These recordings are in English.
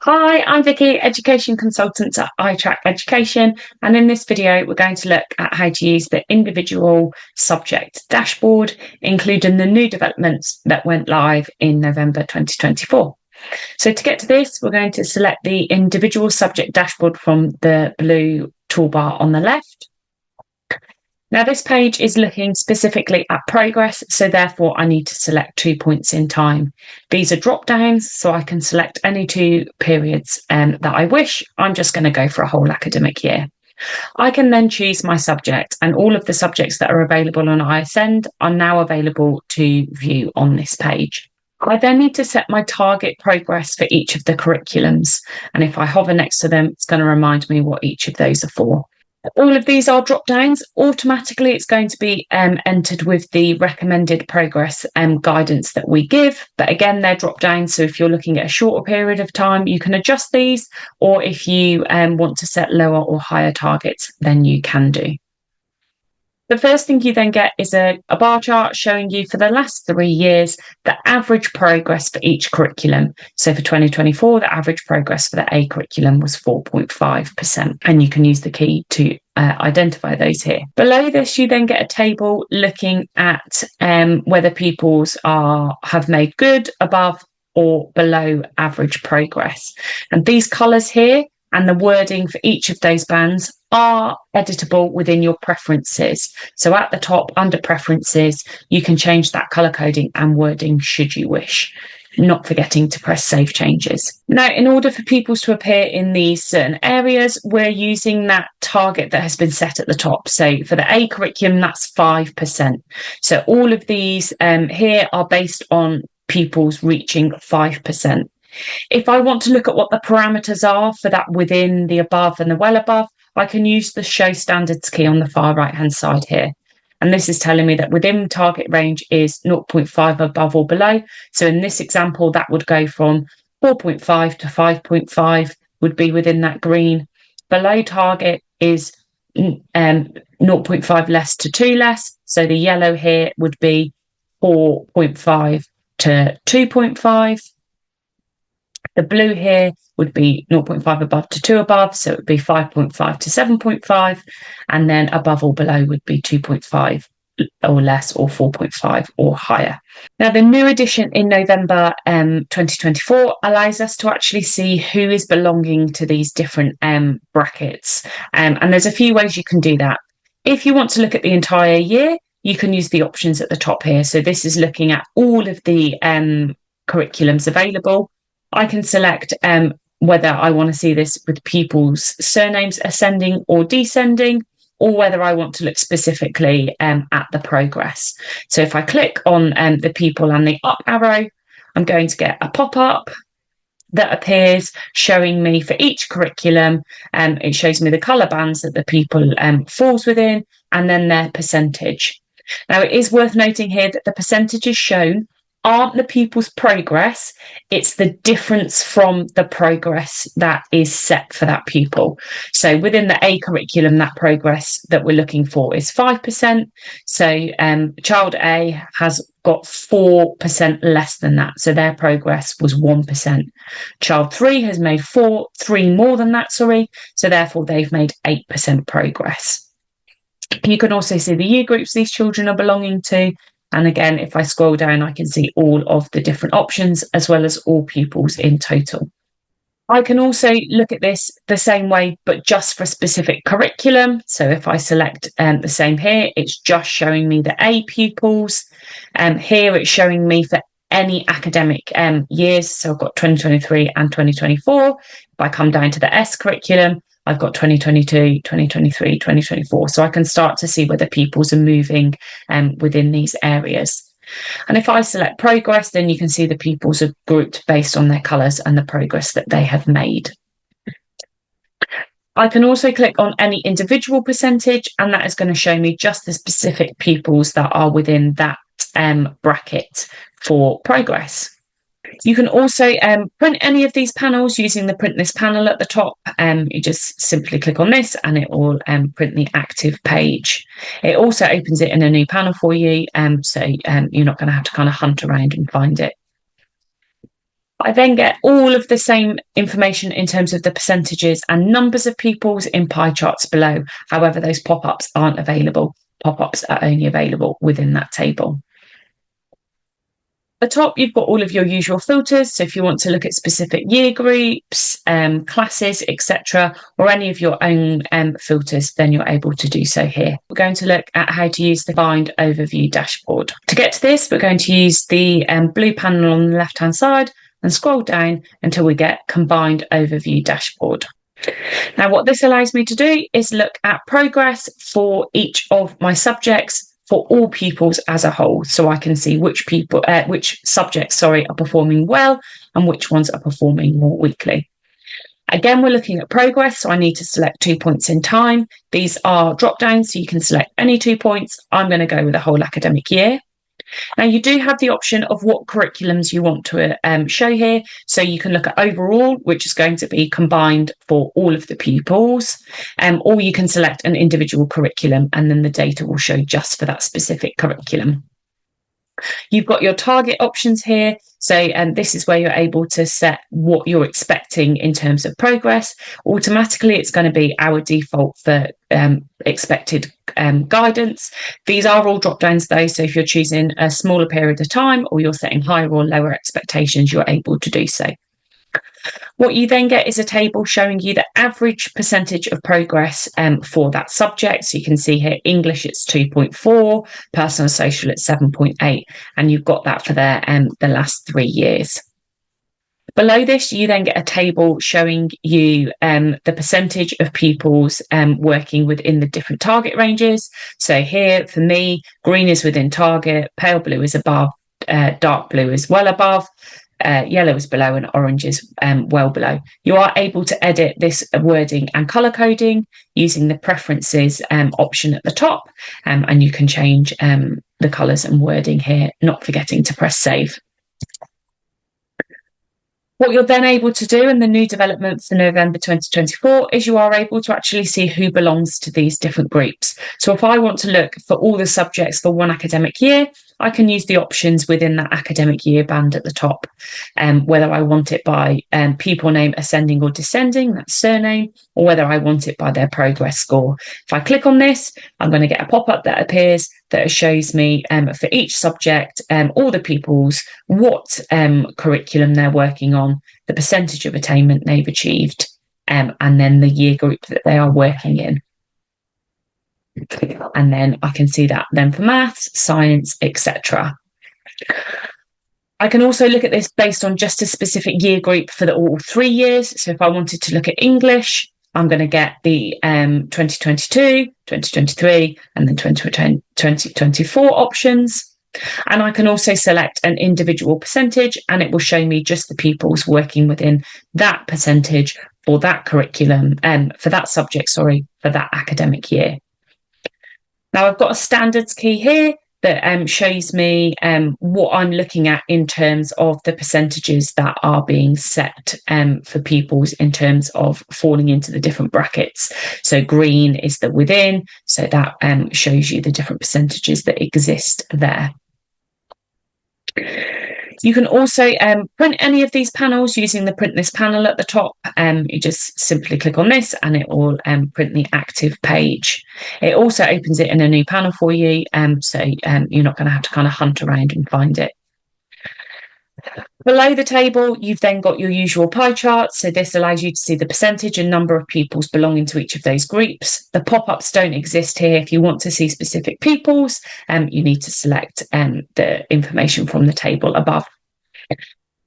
Hi, I'm Vicky, Education Consultant at iTrack Education, and in this video we're going to look at how to use the individual subject dashboard, including the new developments that went live in November 2024. So to get to this, we're going to select the individual subject dashboard from the blue toolbar on the left. Now this page is looking specifically at progress, so therefore I need to select 2 points in time. These are drop downs, so I can select any two periods that I wish. I'm just going to go for a whole academic year. I can then choose my subject, and all of the subjects that are available on ISN are now available to view on this page. I then need to set my target progress for each of the curriculums, and if I hover next to them, it's going to remind me what each of those are for. All of these are drop downs. Automatically, it's going to be entered with the recommended progress guidance that we give. But again, they're drop downs. So if you're looking at a shorter period of time, you can adjust these. Or if you want to set lower or higher targets, then you can do. The first thing you then get is a bar chart showing you for the last 3 years the average progress for each curriculum. So for 2024, the average progress for the A curriculum was 4.5%, and you can use the key to identify those here. Below this, you then get a table looking at whether pupils have made good, above, or below average progress. And these colours here and the wording for each of those bands are editable within your preferences. So at the top, under preferences, you can change that colour coding and wording should you wish, not forgetting to press save changes. Now, in order for pupils to appear in these certain areas, we're using that target that has been set at the top. So for the A curriculum, that's 5%. So all of these here are based on pupils reaching 5%. If I want to look at what the parameters are for that within the above and the well above, I can use the show standards key on the far right hand side here. And this is telling me that within target range is 0.5 above or below. So in this example, that would go from 4.5 to 5.5 would be within that green. Below target is 0.5 less to 2 less. So the yellow here would be 4.5 to 2.5. The blue here would be 0.5 above to 2 above, so it would be 5.5 to 7.5, and then above or below would be 2.5 or less, or 4.5 or higher. Now, the new edition in November 2024 allows us to actually see who is belonging to these different brackets, and there's a few ways you can do that. If you want to look at the entire year, you can use the options at the top here. So this is looking at all of the curriculums available. I can select whether I want to see this with pupils' surnames ascending or descending, or whether I want to look specifically at the progress. So if I click on the pupil and the up arrow, I'm going to get a pop-up that appears showing me for each curriculum. It shows me the colour bands that the pupil falls within, and then their percentage. Now, it is worth noting here that the percentages shown aren't the pupil's progress, it's the difference from the progress that is set for that pupil. So within the A curriculum, that progress that we're looking for is 5%. So child A has got 4% less than that. So their progress was 1%. Child 3 has made 3 more than that, So therefore they've made 8% progress. You can also see the year groups these children are belonging to. And again, if I scroll down, I can see all of the different options as well as all pupils in total. I can also look at this the same way, but just for a specific curriculum. So if I select the same here, it's just showing me the A pupils. Here it's showing me for any academic years. So I've got 2023 and 2024. If I come down to the S curriculum, I've got 2022, 2023, 2024. So I can start to see whether pupils are moving within these areas. And if I select progress, then you can see the pupils are grouped based on their colours and the progress that they have made. I can also click on any individual percentage, and that is going to show me just the specific pupils that are within that bracket for progress. You can also print any of these panels using the print this panel at the top. You just simply click on this and it will print the active page. It also opens it in a new panel for you, so you're not going to have to kind of hunt around and find it. I then get all of the same information in terms of the percentages and numbers of pupils in pie charts below. However, those pop-ups aren't available. Pop-ups are only available within that table. At the top, you've got all of your usual filters. So if you want to look at specific year groups, classes, etc., or any of your own filters, then you're able to do so here. We're going to look at how to use the Combined Overview dashboard. To get to this, we're going to use the blue panel on the left-hand side and scroll down until we get Combined Overview dashboard. Now, what this allows me to do is look at progress for each of my subjects for all pupils as a whole, so I can see which subjects are performing well and which ones are performing more weakly. Again, we're looking at progress, so I need to select 2 points in time. These are drop downs, so you can select any 2 points. I'm going to go with a whole academic year. Now, you do have the option of what curriculums you want to show here. So you can look at overall, which is going to be combined for all of the pupils, or you can select an individual curriculum and then the data will show just for that specific curriculum. You've got your target options here. So this is where you're able to set what you're expecting in terms of progress. Automatically, it's going to be our default for expected guidance. These are all drop downs though. So if you're choosing a smaller period of time or you're setting higher or lower expectations, you're able to do so. What you then get is a table showing you the average percentage of progress for that subject. So you can see here, English, it's 2.4, personal social, it's 7.8, and you've got that for the last 3 years. Below this, you then get a table showing you the percentage of pupils working within the different target ranges. So here, for me, green is within target, pale blue is above, dark blue is well above, yellow is below, and orange is well below. You are able to edit this wording and colour coding using the preferences option at the top, and you can change the colours and wording here, not forgetting to press save. What you're then able to do in the new development for November 2024 is you are able to actually see who belongs to these different groups. So if I want to look for all the subjects for one academic year, I can use the options within that academic year band at the top, whether I want it by pupil name ascending or descending, that's surname, or whether I want it by their progress score. If I click on this, I'm going to get a pop-up that appears that shows me for each subject, all the pupils, what curriculum they're working on, the percentage of attainment they've achieved, and then the year group that they are working in. And then I can see that then for maths, science, etc. I can also look at this based on just a specific year group for all 3 years. So if I wanted to look at English, I'm going to get the 2022, 2023, and then 2024 options. And I can also select an individual percentage, and it will show me just the pupils working within that percentage for that curriculum, for that subject, for that academic year. Now I've got a standards key here that shows me what I'm looking at in terms of the percentages that are being set for pupils in terms of falling into the different brackets. So green is the within, so that shows you the different percentages that exist there. You can also print any of these panels using the print this panel at the top. You just simply click on this and it will print the active page. It also opens it in a new panel for you, so you're not going to have to kind of hunt around and find it. Below the table, you've then got your usual pie charts. So this allows you to see the percentage and number of pupils belonging to each of those groups. The pop-ups don't exist here. If you want to see specific pupils, you need to select the information from the table above.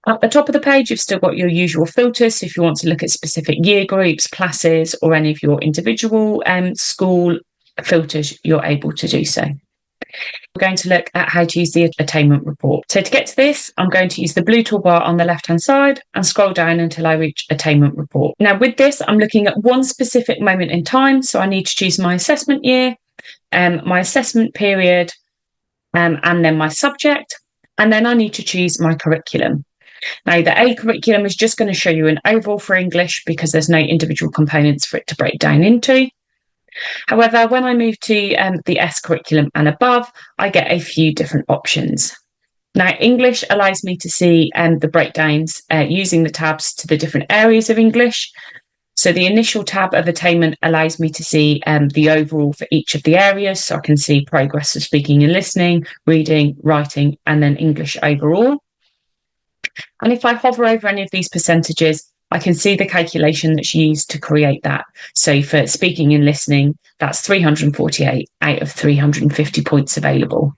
At the top of the page, you've still got your usual filters. So if you want to look at specific year groups, classes, or any of your individual school filters, you're able to do so. We're going to look at how to use the attainment report. So to get to this, I'm going to use the blue toolbar on the left-hand side and scroll down until I reach attainment report. Now with this, I'm looking at one specific moment in time. So I need to choose my assessment year, my assessment period, and then my subject. And then I need to choose my curriculum. Now the A curriculum is just going to show you an overall for English because there's no individual components for it to break down into. However, when I move to the S curriculum and above, I get a few different options. Now, English allows me to see the breakdowns using the tabs to the different areas of English. So the initial tab of Attainment allows me to see the overall for each of the areas. So I can see progress of speaking and listening, reading, writing, and then English overall. And if I hover over any of these percentages, I can see the calculation that's used to create that. So for speaking and listening, that's 348 out of 350 points available.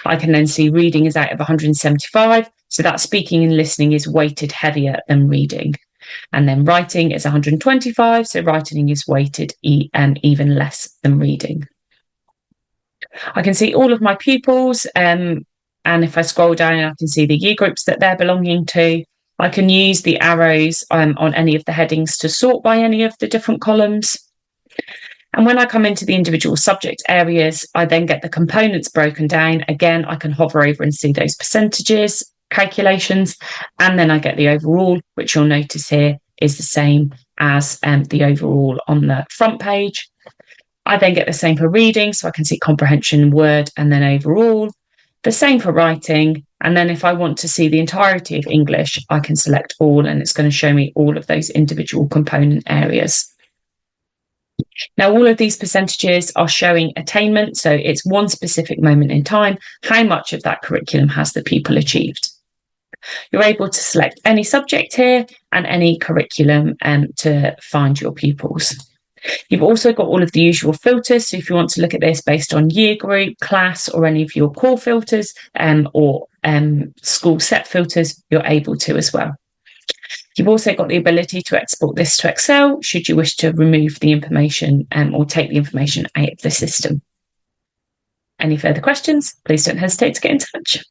I can then see reading is out of 175. So that speaking and listening is weighted heavier than reading. And then writing is 125. So writing is weighted even less than reading. I can see all of my pupils. And if I scroll down, I can see the year groups that they're belonging to. I can use the arrows on any of the headings to sort by any of the different columns. And when I come into the individual subject areas, I then get the components broken down. Again, I can hover over and see those percentages, calculations, and then I get the overall, which you'll notice here is the same as the overall on the front page. I then get the same for reading, so I can see comprehension, word, and then overall. The same for writing. And then if I want to see the entirety of English, I can select all, and it's going to show me all of those individual component areas. Now, all of these percentages are showing attainment. So it's one specific moment in time, how much of that curriculum has the pupil achieved. You're able to select any subject here and any curriculum to find your pupils. You've also got all of the usual filters. So if you want to look at this based on year group, class, or any of your core filters or school set filters, you're able to as well. You've also got the ability to export this to Excel should you wish to remove the information or take the information out of the system. Any further questions, please don't hesitate to get in touch.